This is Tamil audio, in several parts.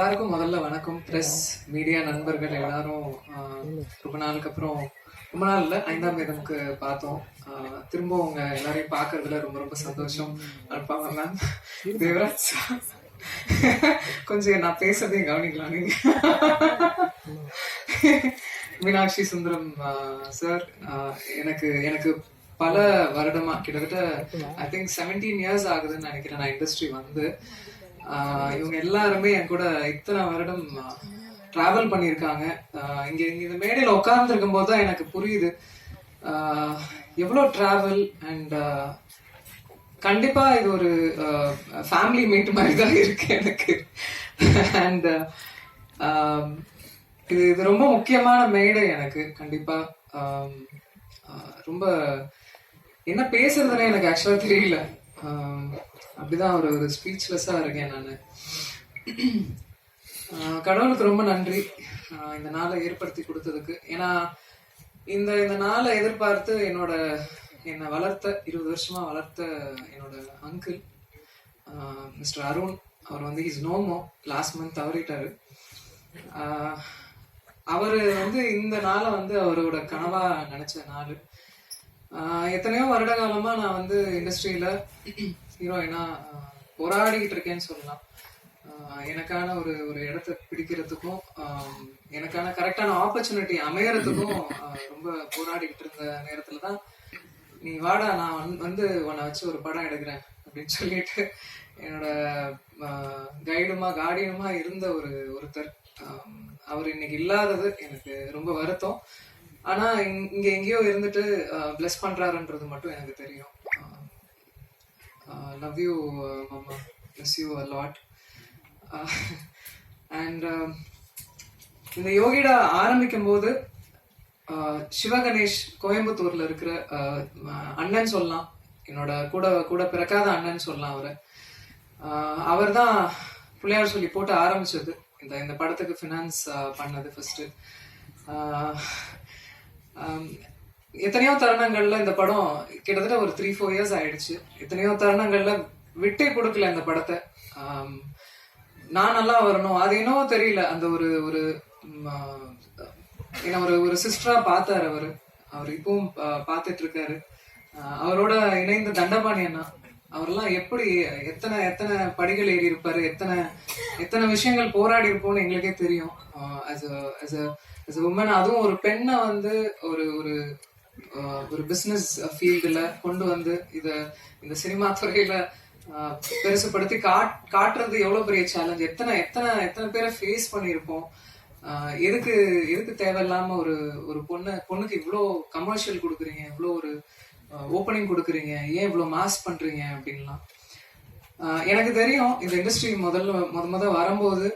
எல்லாருக்கும் முதல்ல வணக்கம். பிரஸ் மீடியா நண்பர்கள் எல்லாரும் ரொம்ப நாளுக்கு அப்புறம், ரொம்ப நாள் இல்லை, 5ஆம் தேதிக்கு பார்த்தோம். திரும்ப உங்க எல்லாரையும் பார்க்கறதுல ரொம்ப ரொம்ப சந்தோஷம். அனுப்பாங்க மேம், தேவராஜ் கொஞ்சம் நான் பேசுறதையும் கவனிக்கலாம் நீங்க. மீனாட்சி சுந்தரம் சார், எனக்கு எனக்கு பல வருடமா, கிட்டத்தட்ட ஐ திங்க் 17 இயர்ஸ் ஆகுதுன்னு நினைக்கிறேன் நான் இண்டஸ்ட்ரி வந்து. இவங்க எல்லாருமே என் கூட இத்தனை வருடம் டிராவல் பண்ணியிருக்காங்க. இங்க இந்த மேடையில உட்கார்ந்து இருக்கும் போதுதான் எனக்கு புரியுது எவ்வளவு டிராவல். அண்ட் கண்டிப்பா இது ஒரு ஃபேமிலி மீட் மாதிரி தான் இருக்கு எனக்கு. அண்ட் இது ரொம்ப முக்கியமான மேடை எனக்கு. கண்டிப்பா ரொம்ப என்ன பேசுறதுன்னு எனக்கு ஆக்சுவலா தெரியல. அப்படிதான் ஒரு ஸ்பீச்லெஸ்ஸா இருக்கேன் நான். கடவுளுக்கு ரொம்ப நன்றி இந்த நாளை ஏற்படுத்தி கொடுத்ததுக்கு. ஏன்னா இந்த நாளை எதிர்பார்த்து என்னை வளர்த்த 20 வருஷமா வளர்த்த என்னோட அங்கிள் மிஸ்டர் அருண், அவர் வந்து இஸ் நோமோ, லாஸ்ட் மந்த் தவறிட்டாரு. அவரு வந்து இந்த நாளை வந்து அவரோட கனவா நினைச்ச நாள். எத்தனையோ வருட காலமா நான் வந்து இண்டஸ்ட்ரியில ஹீரோயினா போராடிக்கிட்டு இருக்கேன்னு சொல்லலாம். எனக்கான ஒரு இடத்த பிடிக்கிறதுக்கும் எனக்கான கரெக்டான ஆப்பர்ச்சுனிட்டி அமையறதுக்கும் ரொம்ப போராடிக்கிட்டு இருந்த நேரத்துலதான் நீ வாடா, நான் வந்து உன்னை வச்சு ஒரு படம் எடுக்கிறேன் அப்படின்னு சொல்லிட்டு என்னோட கைடுமா கார்டியனுமா இருந்த ஒருத்தர், அவர் இன்னைக்கு இல்லாதது எனக்கு ரொம்ப வருத்தம். ஆனா இங்க எங்கேயோ இருந்துட்டு பிளஸ் பண்றாருன்றது மட்டும் எனக்கு தெரியும். லவ் யூ மாமா, bless you a lot. And இந்த யோகிடா ஆரம்பிக்கும் போது சிவகணேஷ் கோயம்புத்தூர்ல இருக்கிற அண்ணன் சொல்லலாம், என்னோட கூட பிறக்காத அண்ணன் சொல்லலாம். அவர் தான் பிள்ளையார் சொல்லி போட்டு ஆரம்பிச்சது. இந்த படத்துக்கு ஃபினான்ஸ் பண்ணது ஃபர்ஸ்ட். எத்தனையோ தருணங்கள்ல இந்த படம் கிட்டத்தட்ட ஒரு 3-4 இயர்ஸ் ஆயிடுச்சு. எத்தனையோ தருணங்கள்ல விட்டே கொடுக்கல இந்த படத்தை. நான் நல்லா வரணும், அது என்னவோ தெரியல, அந்த ஒரு சிஸ்டரா பார்த்தாரு அவர் இப்பவும் பார்த்துட்டு இருக்காரு. அவரோட இணைந்த தண்டபாணி அண்ணா, அவரெல்லாம் எப்படி எத்தனை படிகள் ஏறி இருப்பாரு, எத்தனை விஷயங்கள் போராடி இருப்போம்னு எங்களுக்கே தெரியும். உமன், அதுவும் ஒரு பெண்ணை வந்து ஒரு பிசினஸ் ஃபீல்டுல கொண்டு வந்து இந்த சினிமா துறையில பெருசுப்படுத்தி காட்டுறது எவ்வளவு பெரிய சேலஞ்ச். எத்தனை பேரை ஃபேஸ் பண்ணியிருப்போம். எதுக்கு தேவையில்லாம ஒரு பொண்ணுக்கு இவ்வளோ கமர்ஷியல் கொடுக்குறீங்க, இவ்வளோ ஒரு ஓப்பனிங் கொடுக்குறீங்க, ஏன் இவ்வளோ மாஸ் பண்றீங்க அப்படின்லாம். எனக்கு தெரியும் இந்த இண்டஸ்ட்ரி முத வரும்போது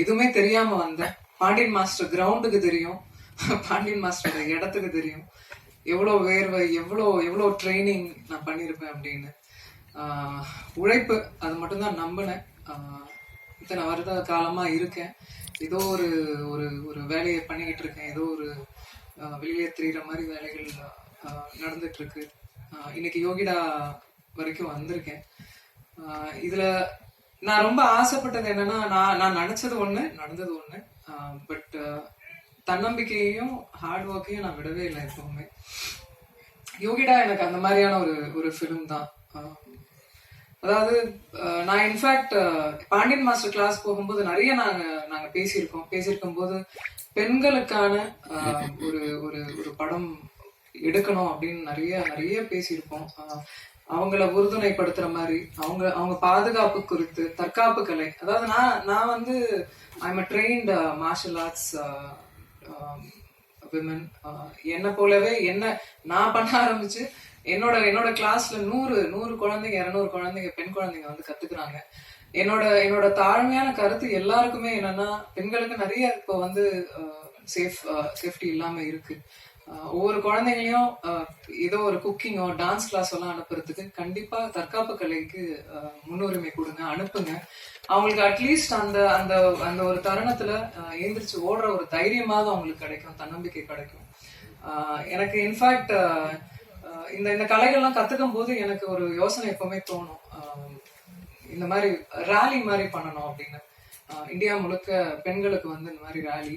எதுவுமே தெரியாம வந்தேன். பாண்டியன் மாஸ்டர் கிரவுண்டுக்கு தெரியும், பாண்டியன் மாஸ்டர் இடத்துக்கு தெரியும், எவ்வளோ வேர்வை, எவ்வளோ ட்ரைனிங் நான் பண்ணியிருப்பேன் அப்படின்னு. உழைப்பு, அது மட்டும்தான் நம்பினேன். இத்தனை வருட காலமா இருக்கேன். ஏதோ ஒரு வேலையை பண்ணிக்கிட்டு இருக்கேன், ஏதோ ஒரு வெளியே தெரியுற மாதிரி வேலைகள் நடந்துட்டு இருக்கு. இன்னைக்கு யோகிடா வரைக்கும் வந்திருக்கேன். இதுல நான் ரொம்ப ஆசைப்பட்டது என்னன்னா, நான் நினைச்சது ஒண்ணு, நடந்தது ஒண்ணு. பட் தன்னம்பிக்கையையும் ஹார்ட் ஒர்க்கையும் நான் விடவே இல்லை எப்பவுமே. யோகிடா எனக்கு அந்த மாதிரியான ஒரு ஃபிலிம் தான். அதாவது நான் இன்ஃபேக்ட் பாண்டியன் மாஸ்டர் கிளாஸ் போகும்போது நிறைய நாங்க பேசியிருக்கும் போது பெண்களுக்கான ஒரு படம் எடுக்கணும் அப்படின்னு நிறைய பேசியிருப்போம். அவங்கள உறுதுணைப்படுத்துற மாதிரி, அவங்க பாதுகாப்பு குறித்து, தற்காப்பு கலை. அதாவது நான் வந்து I'm a trained martial arts women. என்ன போலவே நான் பண்ண ஆரம்பிச்சு என்னோட கிளாஸ்ல 100 குழந்தைங்க, 200 குழந்தைங்க, பெண் குழந்தைங்க வந்து கத்துக்கிறாங்க. என்னோட தாழ்மையான கருத்து எல்லாருக்குமே என்னன்னா, பெண்களுக்கு நிறைய இப்போ வந்து சேஃப்டி இல்லாம இருக்கு. ஒவ்வொரு குழந்தைங்களையும் ஏதோ ஒரு குக்கிங்கோ டான்ஸ் கிளாஸ் எல்லாம் அனுப்புறதுக்கு கண்டிப்பா தற்காப்பு கலைக்கு முன்னுரிமை கொடுங்க, அனுப்புங்க. அவங்களுக்கு அட்லீஸ்ட் அந்த ஒரு தருணத்துல எழுந்திரிச்சு ஓடுற ஒரு தைரியமாவது அவங்களுக்கு கிடைக்கும், தன்னம்பிக்கை கிடைக்கும். எனக்கு இன்ஃபேக்ட் இந்த கலைகள்லாம் கத்துக்கும் போது எனக்கு ஒரு யோசனை எப்பவுமே தோணும், இந்த மாதிரி ரேலி மாதிரி பண்ணணும் அப்படின்னு. இந்தியா முழுக்க பெண்களுக்கு வந்து இந்த மாதிரி ரேலி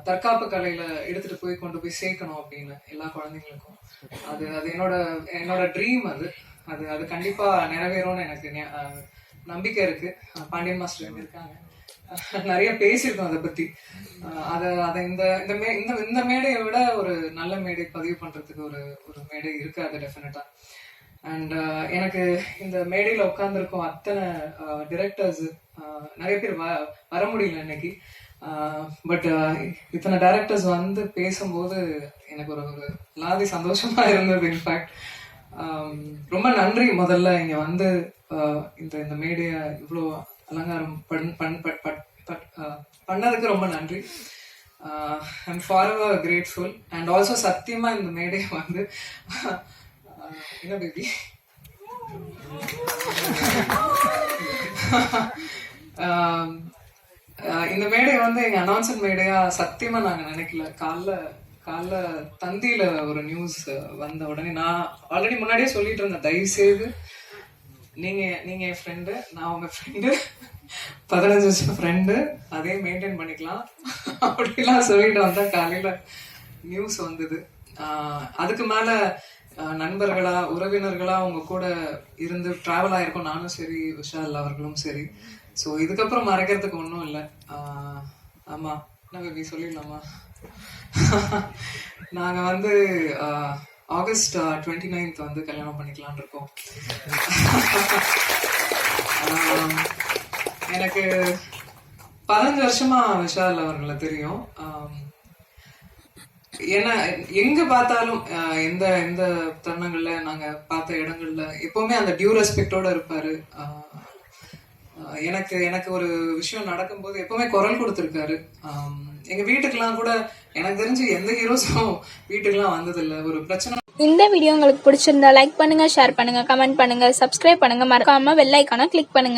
தற்காப்பு கலையில எடுத்துட்டு போய் கொண்டு போய் சேர்க்கணும் அப்படின்னு எல்லா குழந்தைங்களுக்கும். அது அது என்னோட ட்ரீம். அது அது கண்டிப்பா நிறைவேறும்னு எனக்கு நம்பிக்கை இருக்கு. பாண்டியன் மாஸ்டர் இங்க இருக்காங்க, நிறைய பேசியிருக்கோம் அதை பத்தி. அதை இந்த மேடையை விட ஒரு நல்ல மேடை பதிவு பண்றதுக்கு ஒரு மேடை இருக்காது டெஃபினட்டா. அண்ட் எனக்கு இந்த மேடையில உட்காந்துருக்கோம் அத்தனை டிரெக்டர்ஸ், நிறைய பேர் வர முடியல இன்னைக்கு. பட் இத்தனை டைரக்டர்ஸ் வந்து பேசும்போது எனக்கு ஒரு லாதி சந்தோஷமா இருந்தது. இன்ஃபேக்ட் ரொம்ப நன்றி முதல்ல இங்க வந்து இந்த மேடைய இவ்வளோ அலங்காரம் பண்ணதுக்கு ரொம்ப நன்றி. I'm forever grateful. And also சத்தியமா இந்த மேடையை வந்து என்ன பேபி இந்த மேடை வந்து எங்க அனௌன்ஸ்மெண்ட் மேடையா சத்தியமா நாங்க நினைக்கல. காலைல தந்தியில ஒரு நியூஸ் வந்த உடனே நான் ஆல்ரெடி முன்னாடியே சொல்லிட்டு இருந்தேன், தயவு செய்து நீங்க என் ஃப்ரெண்டு, நான் உங்க ஃப்ரெண்டு, 15 வருஷம் ஃப்ரெண்டு, அதே மெயின்டைன் பண்ணிக்கலாம் அப்படிலாம் சொல்லிட்டு வந்தா காலையில நியூஸ் வந்தது. அதுக்கு மேல நண்பர்களா உறவினர்களா உங்க கூட இருந்து டிராவல் ஆயிருக்கோம், நானும் சரி விஷால் அவர்களும் சரி. ஸோ இதுக்கப்புறம் மறைக்கிறதுக்கு ஒன்றும் இல்லை. ஆமா என்ன பேபி சொல்லிடலாமா? நாங்க வந்து ஆகஸ்ட் 29 வந்து கல்யாணம் பண்ணிக்கலான் இருக்கோம். எனக்கு 15 வருஷமா விஷால் அவர்களை தெரியும். ஏன்னா எங்க பார்த்தாலும் எந்த எந்த தருணங்கள்ல நாங்க பார்த்த இடங்கள்ல எப்பவுமே அந்த டியூ ரெஸ்பெக்டோட இருப்பாரு. எனக்கு ஒரு விஷயம் நடக்கும்போது எப்பவுமே குரல் கொடுத்துருக்காரு. எங்க வீட்டுக்கெல்லாம் கூட எனக்கு தெரிஞ்சு எந்த ஹீரோஸும் வீட்டுக்கெல்லாம் வந்தது இல்லை. ஒரு பிரச்சனை. இந்த வீடியோ உங்களுக்கு பிடிச்சிருந்தா லைக் பண்ணுங்க, ஷேர் பண்ணுங்க, கமெண்ட் பண்ணுங்க, சப்ஸ்கிரைப் பண்ணுங்க, மறக்காம பெல் ஐகானை கிளிக் பண்ணுங்க.